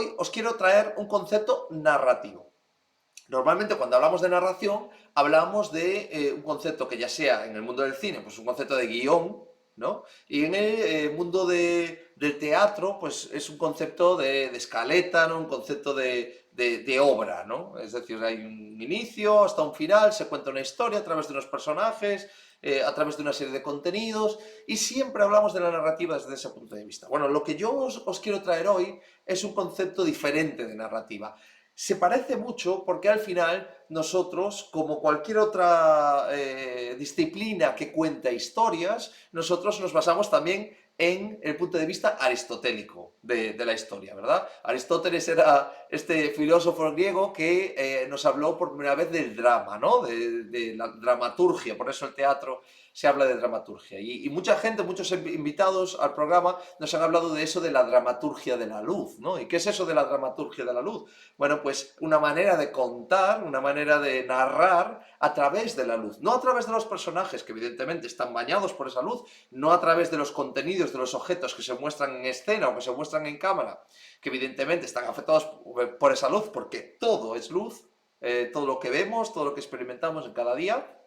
hoy os quiero traer un concepto narrativo. Normalmente cuando hablamos de narración, hablamos de un concepto que ya sea en el mundo del cine, pues un concepto de guión, ¿no? Y en el mundo del teatro, pues es un concepto de escaleta, ¿no? Un concepto de obra, ¿no? Es decir, hay un inicio hasta un final, se cuenta una historia a través de unos personajes, a través de una serie de contenidos, y siempre hablamos de la narrativa desde ese punto de vista. Bueno, lo que yo os quiero traer hoy es un concepto diferente de narrativa. Se parece mucho porque al final nosotros, como cualquier otra disciplina que cuenta historias, nosotros nos basamos también en el punto de vista aristotélico de la historia, ¿verdad? Aristóteles era este filósofo griego que nos habló por primera vez del drama, ¿no? De la dramaturgia, por eso el teatro se habla de dramaturgia. Y mucha gente, muchos invitados al programa nos han hablado de eso de la dramaturgia de la luz, ¿no? ¿Y qué es eso de la dramaturgia de la luz? Bueno, pues una manera de contar, una manera de narrar a través de la luz. No a través de los personajes, que evidentemente están bañados por esa luz, no a través de los contenidos de los objetos que se muestran en escena o que se muestran en cámara, que evidentemente están afectados por esa luz, porque todo es luz, todo lo que vemos, todo lo que experimentamos en cada día,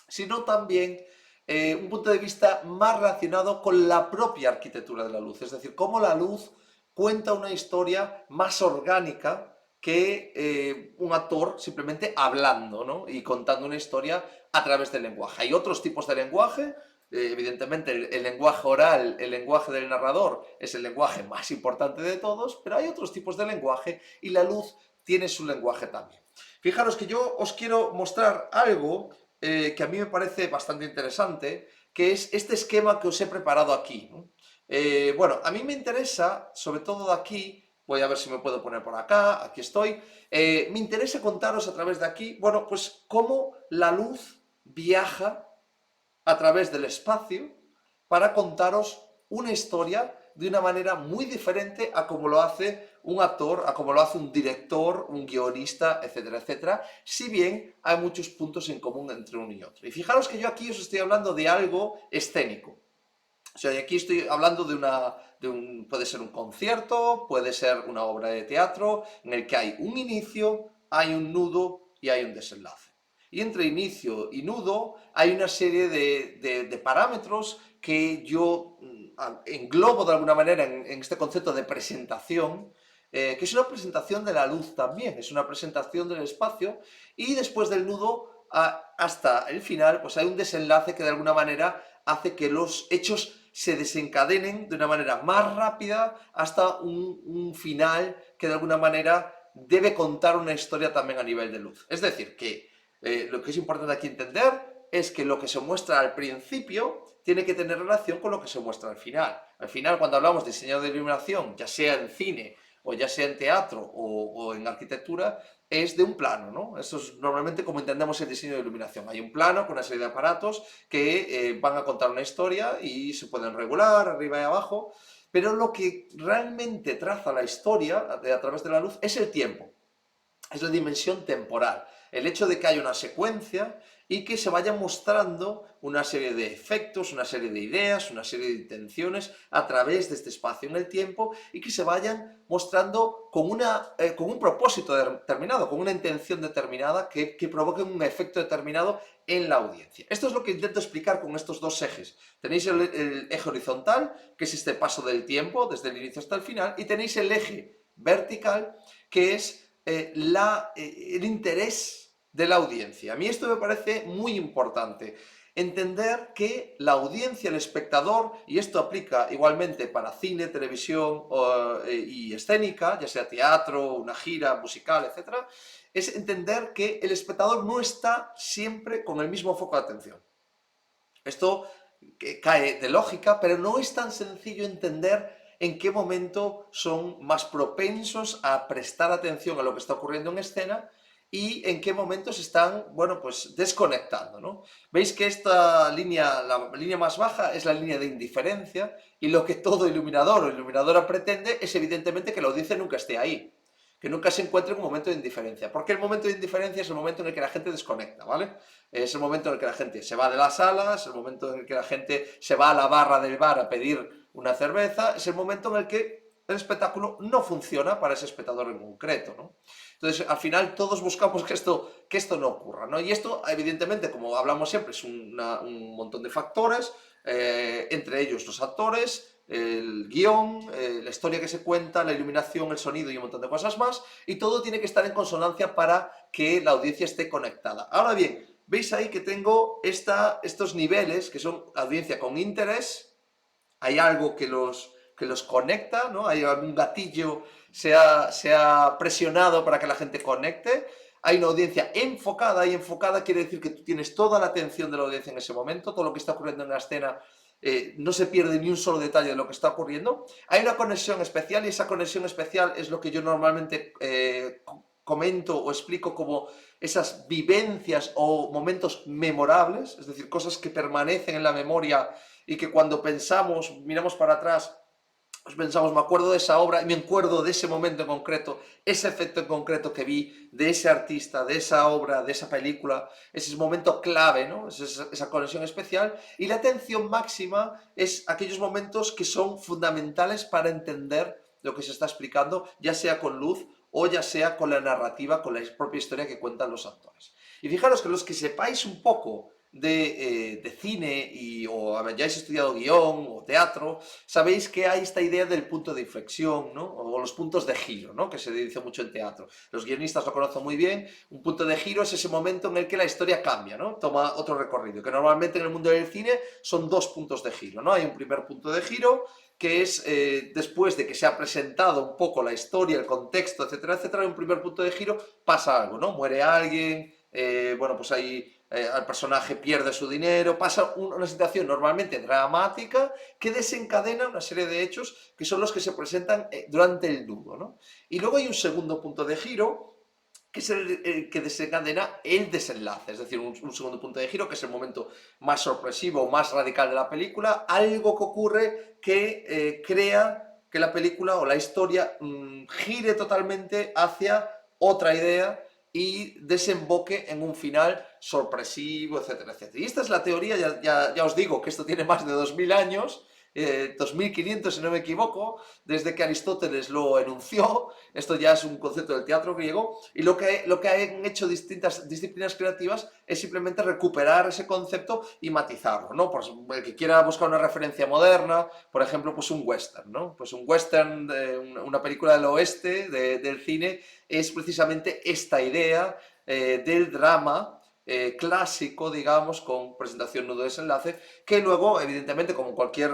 sino también un punto de vista más relacionado con la propia arquitectura de la luz, es decir, cómo la luz cuenta una historia más orgánica que un actor simplemente hablando, ¿no? Y contando una historia a través del lenguaje. Hay otros tipos de lenguaje, evidentemente el lenguaje oral, el lenguaje del narrador es el lenguaje más importante de todos, pero hay otros tipos de lenguaje y la luz tiene su lenguaje también. Fijaros que yo os quiero mostrar algo que a mí me parece bastante interesante, que es este esquema que os he preparado aquí, ¿no? Bueno, a mí me interesa, sobre todo de aquí, voy a ver si me puedo poner por acá, aquí estoy, me interesa contaros a través de aquí, bueno, pues cómo la luz viaja a través del espacio para contaros una historia de una manera muy diferente a como lo hace un actor, a como lo hace un director, un guionista, etcétera, etcétera, si bien hay muchos puntos en común entre uno y otro. Y fijaros que yo aquí os estoy hablando de algo escénico. O sea, aquí estoy hablando puede ser un concierto, puede ser una obra de teatro, en el que hay un inicio, hay un nudo y hay un desenlace. Y entre inicio y nudo hay una serie de parámetros que yo englobo de alguna manera en este concepto de presentación, que es una presentación de la luz también, es una presentación del espacio, y después del nudo hasta el final, pues hay un desenlace que de alguna manera hace que los hechos se desencadenen de una manera más rápida hasta un final que de alguna manera debe contar una historia también a nivel de luz. Es decir, que lo que es importante aquí entender es que lo que se muestra al principio tiene que tener relación con lo que se muestra al final. Al final, cuando hablamos de diseño de iluminación, ya sea en cine o ya sea en teatro o en arquitectura, es de un plano, ¿no? Eso es normalmente como entendemos el diseño de iluminación. Hay un plano con una serie de aparatos que van a contar una historia y se pueden regular arriba y abajo, pero lo que realmente traza la historia a través de la luz es el tiempo, es la dimensión temporal. El hecho de que haya una secuencia y que se vaya mostrando una serie de efectos, una serie de ideas, una serie de intenciones a través de este espacio en el tiempo y que se vayan mostrando con un propósito determinado, con una intención determinada que provoque un efecto determinado en la audiencia. Esto es lo que intento explicar con estos dos ejes. Tenéis el eje horizontal, que es este paso del tiempo desde el inicio hasta el final, y tenéis el eje vertical, que es el interés de la audiencia. A mí esto me parece muy importante. Entender que la audiencia, el espectador, y esto aplica igualmente para cine, televisión y escénica, ya sea teatro, una gira musical, etc., es entender que el espectador no está siempre con el mismo foco de atención. Esto cae de lógica, pero no es tan sencillo entender en qué momento son más propensos a prestar atención a lo que está ocurriendo en escena y en qué momentos están, bueno, pues desconectando, ¿no? Veis que esta línea, la línea más baja, es la línea de indiferencia y lo que todo iluminador o iluminadora pretende es evidentemente que la audiencia nunca esté ahí, que nunca se encuentre en un momento de indiferencia, porque el momento de indiferencia es el momento en el que la gente desconecta, ¿vale? Es el momento en el que la gente se va de la sala, es el momento en el que la gente se va a la barra del bar a pedir una cerveza, es el momento en el que el espectáculo no funciona para ese espectador en concreto, ¿no? Entonces, al final, todos buscamos que esto no ocurra, ¿no? Y esto, evidentemente, como hablamos siempre, es un montón de factores, entre ellos los actores, el guión, la historia que se cuenta, la iluminación, el sonido y un montón de cosas más, y todo tiene que estar en consonancia para que la audiencia esté conectada. Ahora bien, veis ahí que tengo estos niveles, que son audiencia con interés, hay algo que los conecta, ¿no? Hay algún gatillo se ha presionado para que la gente conecte. Hay una audiencia enfocada, y enfocada quiere decir que tú tienes toda la atención de la audiencia en ese momento, todo lo que está ocurriendo en la escena, no se pierde ni un solo detalle de lo que está ocurriendo. Hay una conexión especial, y esa conexión especial es lo que yo normalmente comento o explico como esas vivencias o momentos memorables, es decir, cosas que permanecen en la memoria y que cuando pensamos, miramos para atrás, pues pensamos, me acuerdo de esa obra y me acuerdo de ese momento en concreto, ese efecto en concreto que vi, de ese artista, de esa obra, de esa película, ese momento clave, ¿no? Esa conexión especial. Y la atención máxima es aquellos momentos que son fundamentales para entender lo que se está explicando, ya sea con luz o ya sea con la narrativa, con la propia historia que cuentan los actores. Y fijaros que los que sepáis un poco de cine o hayáis estudiado guión o teatro, sabéis que hay esta idea del punto de inflexión, ¿no? O los puntos de giro, ¿no? Que se dice mucho en teatro. Los guionistas lo conocen muy bien. Un punto de giro es ese momento en el que la historia cambia, ¿no? Toma otro recorrido, que normalmente en el mundo del cine son dos puntos de giro, ¿no? Hay un primer punto de giro que es después de que se ha presentado un poco la historia, el contexto, etcétera, etcétera, en un primer punto de giro pasa algo, ¿no? Muere alguien, bueno, pues ahí el personaje pierde su dinero, pasa una situación normalmente dramática que desencadena una serie de hechos que son los que se presentan durante el nudo, ¿no? Y luego hay un segundo punto de giro que es el que desencadena el desenlace, es decir, un segundo punto de giro que es el momento más sorpresivo, más radical de la película, algo que ocurre que crea que la película o la historia gire totalmente hacia otra idea y desemboque en un final sorpresivo, etcétera, etcétera. Y esta es la teoría, ya os digo que esto tiene más de 2000 años, 2500 si no me equivoco, desde que Aristóteles lo enunció. Esto ya es un concepto del teatro griego, y lo que han hecho distintas disciplinas creativas es simplemente recuperar ese concepto y matizarlo, ¿no? Por el que quiera buscar una referencia moderna, por ejemplo, pues un western, ¿no? Pues un western, una película del oeste del cine, es precisamente esta idea del drama clásico, digamos, con presentación, nudo, desenlace, que luego, evidentemente, como cualquier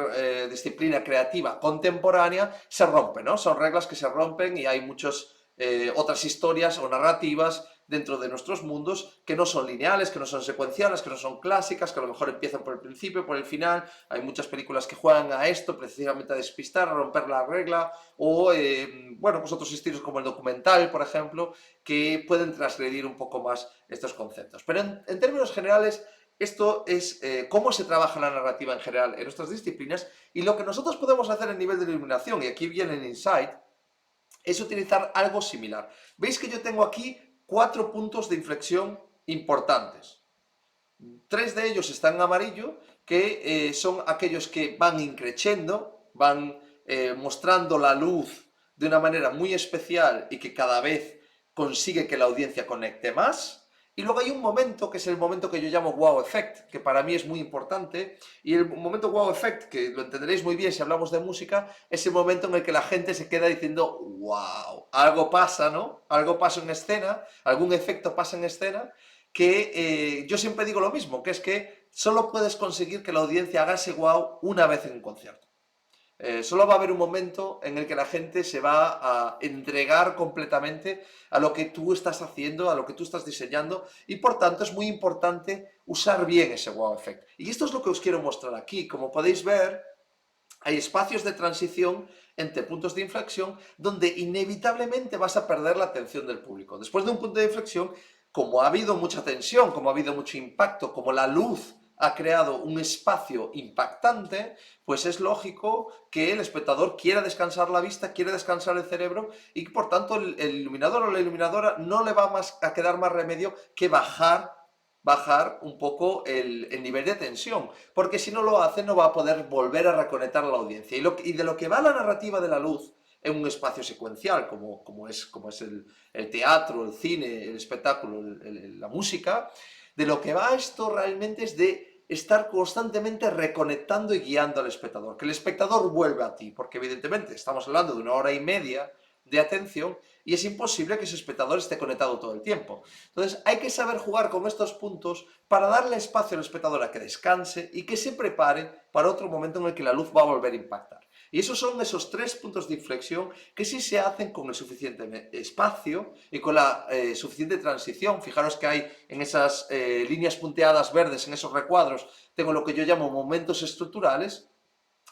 disciplina creativa contemporánea, se rompe, ¿no? Son reglas que se rompen y hay muchas otras historias o narrativas dentro de nuestros mundos que no son lineales, que no son secuenciales, que no son clásicas, que a lo mejor empiezan por el principio, por el final. Hay muchas películas que juegan a esto, precisamente a despistar, a romper la regla, o, bueno, pues otros estilos como el documental, por ejemplo, que pueden transgredir un poco más estos conceptos. Pero en términos generales, esto es cómo se trabaja la narrativa en general en nuestras disciplinas, y lo que nosotros podemos hacer a nivel de iluminación, y aquí viene el insight, es utilizar algo similar. Veis que yo tengo aquí 4 puntos de inflexión importantes. 3 de ellos están en amarillo, que son aquellos que van increciendo, van mostrando la luz de una manera muy especial y que cada vez consigue que la audiencia conecte más. Y luego hay un momento, que es el momento que yo llamo wow effect, que para mí es muy importante. Y el momento wow effect, que lo entenderéis muy bien si hablamos de música, es el momento en el que la gente se queda diciendo wow, algo pasa, ¿no? Algo pasa en escena, algún efecto pasa en escena, que yo siempre digo lo mismo, que es que solo puedes conseguir que la audiencia haga ese wow una vez en un concierto. Solo va a haber un momento en el que la gente se va a entregar completamente a lo que tú estás haciendo, a lo que tú estás diseñando, y por tanto es muy importante usar bien ese wow effect. Y esto es lo que os quiero mostrar aquí. Como podéis ver, hay espacios de transición entre puntos de inflexión donde inevitablemente vas a perder la atención del público. Después de un punto de inflexión, como ha habido mucha tensión, como ha habido mucho impacto, como la luz ha creado un espacio impactante, pues es lógico que el espectador quiera descansar la vista, quiere descansar el cerebro, y por tanto el iluminador o la iluminadora no le va a quedar más remedio que bajar un poco el nivel de tensión, porque si no lo hace no va a poder volver a reconectar a la audiencia. Y de lo que va la narrativa de la luz en un espacio secuencial, como es el teatro, el cine, el espectáculo, la música. De lo que va esto realmente es de estar constantemente reconectando y guiando al espectador, que el espectador vuelva a ti, porque evidentemente estamos hablando de 1 hora y media de atención y es imposible que ese espectador esté conectado todo el tiempo. Entonces hay que saber jugar con estos puntos para darle espacio al espectador a que descanse y que se prepare para otro momento en el que la luz va a volver a impactar. Y esos son esos 3 puntos de inflexión que sí se hacen con el suficiente espacio y con la suficiente transición. Fijaros que hay en esas líneas punteadas verdes, en esos recuadros, tengo lo que yo llamo momentos estructurales,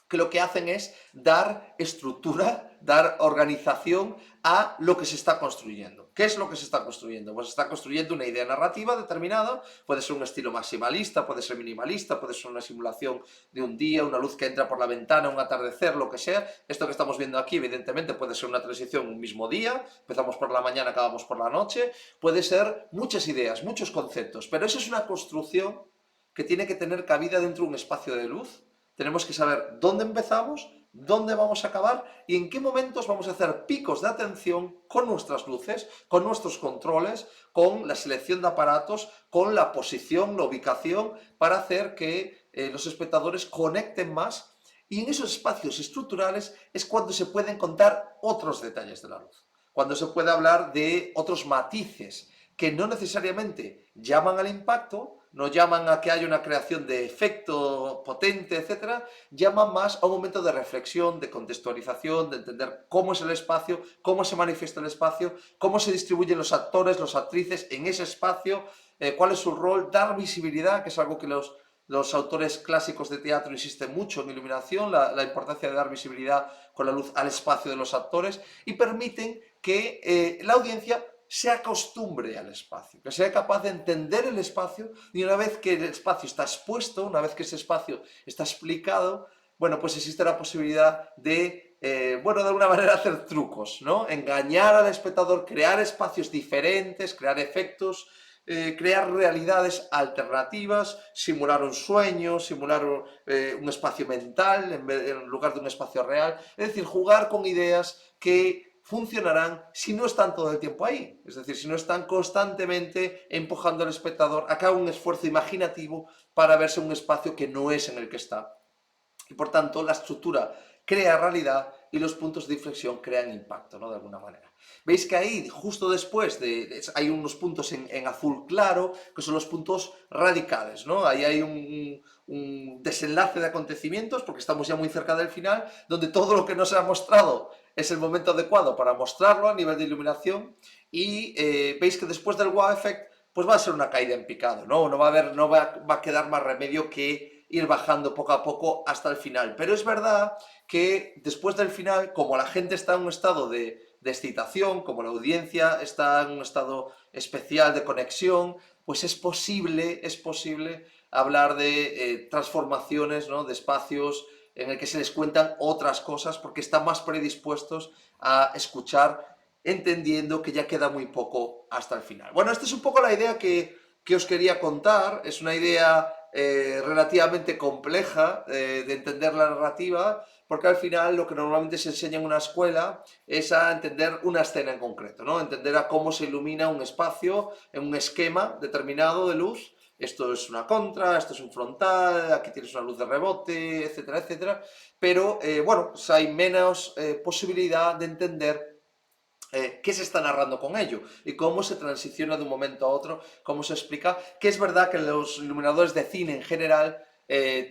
que lo que hacen es dar estructura, dar organización a lo que se está construyendo. ¿Qué es lo que se está construyendo? Pues se está construyendo una idea narrativa determinada, puede ser un estilo maximalista, puede ser minimalista, puede ser una simulación de un día, una luz que entra por la ventana, un atardecer, lo que sea. Esto que estamos viendo aquí, evidentemente, puede ser una transición un mismo día, empezamos por la mañana, acabamos por la noche, puede ser muchas ideas, muchos conceptos, pero eso es una construcción que tiene que tener cabida dentro de un espacio de luz. Tenemos que saber dónde empezamos, dónde vamos a acabar y en qué momentos vamos a hacer picos de atención con nuestras luces, con nuestros controles, con la selección de aparatos, con la posición, la ubicación, para hacer que los espectadores conecten más. Y en esos espacios estructurales es cuando se pueden contar otros detalles de la luz, cuando se puede hablar de otros matices que no necesariamente llaman al impacto, no llaman a que haya una creación de efecto potente, etcétera, llaman más a un momento de reflexión, de contextualización, de entender cómo es el espacio, cómo se manifiesta el espacio, cómo se distribuyen los actores, las actrices en ese espacio, cuál es su rol, dar visibilidad, que es algo que los autores clásicos de teatro insisten mucho en iluminación, la importancia de dar visibilidad con la luz al espacio de los actores, y permiten que la audiencia se acostumbre al espacio, que sea capaz de entender el espacio y una vez que el espacio está expuesto, una vez que ese espacio está explicado, bueno, pues existe la posibilidad de, bueno, de alguna manera hacer trucos, ¿no? Engañar al espectador, crear espacios diferentes, crear efectos, crear realidades alternativas, simular un sueño, simular un espacio mental en lugar de un espacio real, es decir, jugar con ideas que funcionarán si no están todo el tiempo ahí, es decir, si no están constantemente empujando al espectador a que haga un esfuerzo imaginativo para verse un espacio que no es en el que está. Y por tanto, la estructura crea realidad y los puntos de inflexión crean impacto, ¿no? De alguna manera. Veis que ahí, justo después, hay unos puntos en azul claro, que son los puntos radicales, ¿no? Ahí hay un desenlace de acontecimientos, porque estamos ya muy cerca del final, donde todo lo que nos ha mostrado es el momento adecuado para mostrarlo a nivel de iluminación, y veis que después del wow effect, pues va a ser una caída en picado, ¿no? No va a quedar más remedio que ir bajando poco a poco hasta el final. Pero es verdad que después del final, como la gente está en un estado de excitación, como la audiencia está en un estado especial de conexión, pues es posible hablar de transformaciones, ¿no? De espacios en el que se les cuentan otras cosas porque están más predispuestos a escuchar, entendiendo que ya queda muy poco hasta el final. Bueno, esta es un poco la idea que os quería contar. Es una idea relativamente compleja de entender la narrativa, porque al final lo que normalmente se enseña en una escuela es a entender una escena en concreto, ¿no? Entender a cómo se ilumina un espacio en un esquema determinado de luz. Esto es una contra, esto es un frontal, aquí tienes una luz de rebote, etcétera, etcétera. Pero, bueno, pues hay menos posibilidad de entender qué se está narrando con ello y cómo se transiciona de un momento a otro, cómo se explica, que es verdad que los iluminadores de cine en general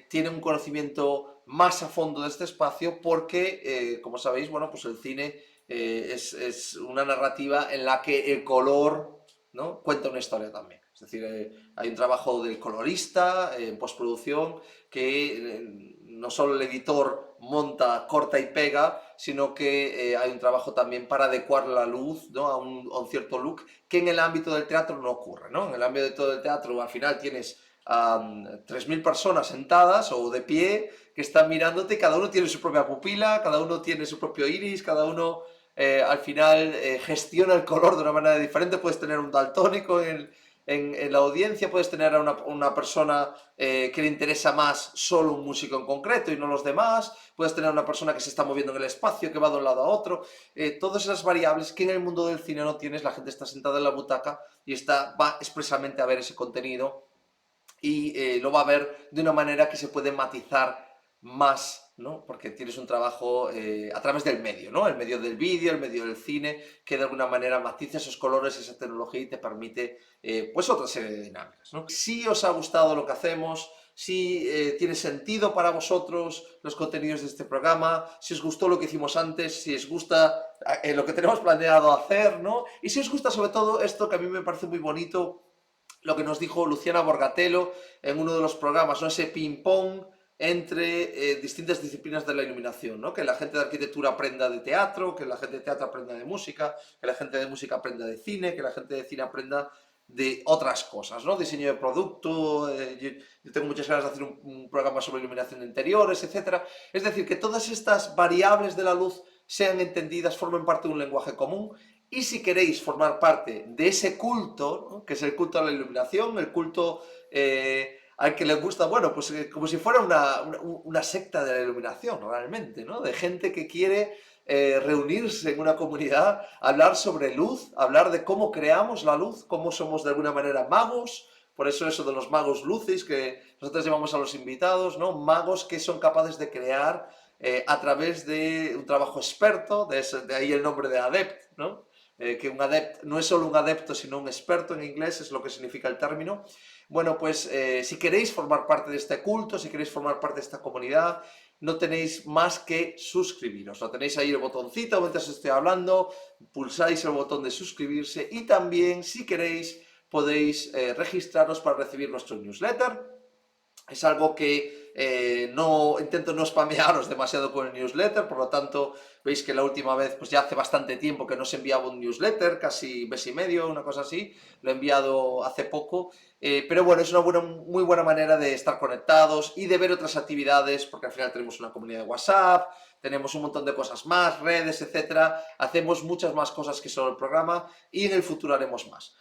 tienen un conocimiento más a fondo de este espacio porque, como sabéis, bueno, pues el cine es una narrativa en la que el color, ¿no? Cuenta una historia también. Es decir, hay un trabajo del colorista en postproducción que no solo el editor monta, corta y pega, sino que hay un trabajo también para adecuar la luz, ¿no? a un cierto look, que en el ámbito del teatro no ocurre, ¿no? En el ámbito del teatro al final tienes 3.000 personas sentadas o de pie que están mirándote, cada uno tiene su propia pupila, cada uno tiene su propio iris, cada uno al final gestiona el color de una manera diferente. Puedes tener un daltónico en la audiencia puedes tener a una persona que le interesa más solo un músico en concreto y no los demás, puedes tener a una persona que se está moviendo en el espacio, que va de un lado a otro, todas esas variables que en el mundo del cine no tienes, la gente está sentada en la butaca y va expresamente a ver ese contenido y lo va a ver de una manera que se puede matizar más, ¿no? Porque tienes un trabajo a través del medio, ¿no? El medio del vídeo, el medio del cine, que de alguna manera matiza esos colores, esa tecnología y te permite, pues, otra serie de dinámicas, ¿no? Si os ha gustado lo que hacemos, si tiene sentido para vosotros los contenidos de este programa, si os gustó lo que hicimos antes, si os gusta lo que tenemos planeado hacer, ¿no? Y si os gusta sobre todo esto que a mí me parece muy bonito, lo que nos dijo Luciana Borgatello en uno de los programas, ¿no? Ese ping-pong entre distintas disciplinas de la iluminación, ¿no? Que la gente de arquitectura aprenda de teatro, que la gente de teatro aprenda de música, que la gente de música aprenda de cine, que la gente de cine aprenda de otras cosas, ¿no? Diseño de producto, yo tengo muchas ganas de hacer un programa sobre iluminación de interiores, etcétera. Es decir, que todas estas variables de la luz sean entendidas, formen parte de un lenguaje común. Y si queréis formar parte de ese culto, ¿no? Que es el culto a la iluminación, el culto al que le gusta, bueno, pues como si fuera una secta de la iluminación, realmente, ¿no? De gente que quiere reunirse en una comunidad, hablar sobre luz, hablar de cómo creamos la luz, cómo somos de alguna manera magos, por eso de los magos lucis, que nosotros llamamos a los invitados, ¿no? Magos que son capaces de crear a través de un trabajo experto, de ahí el nombre de adept, ¿no? Que un adepto no es solo un adepto, sino un experto en inglés, es lo que significa el término. Bueno, pues si queréis formar parte de este culto, si queréis formar parte de esta comunidad, no tenéis más que suscribiros. Lo tenéis ahí el botoncito mientras estoy hablando, pulsáis el botón de suscribirse y también, si queréis, podéis registraros para recibir nuestro newsletter. Es algo que intento no spamearos demasiado con el newsletter, por lo tanto, veis que la última vez, pues ya hace bastante tiempo que no se enviaba un newsletter, casi mes y medio, una cosa así, lo he enviado hace poco, pero bueno, es una muy buena manera de estar conectados y de ver otras actividades, porque al final tenemos una comunidad de WhatsApp, tenemos un montón de cosas más, redes, etcétera, hacemos muchas más cosas que solo el programa y en el futuro haremos más.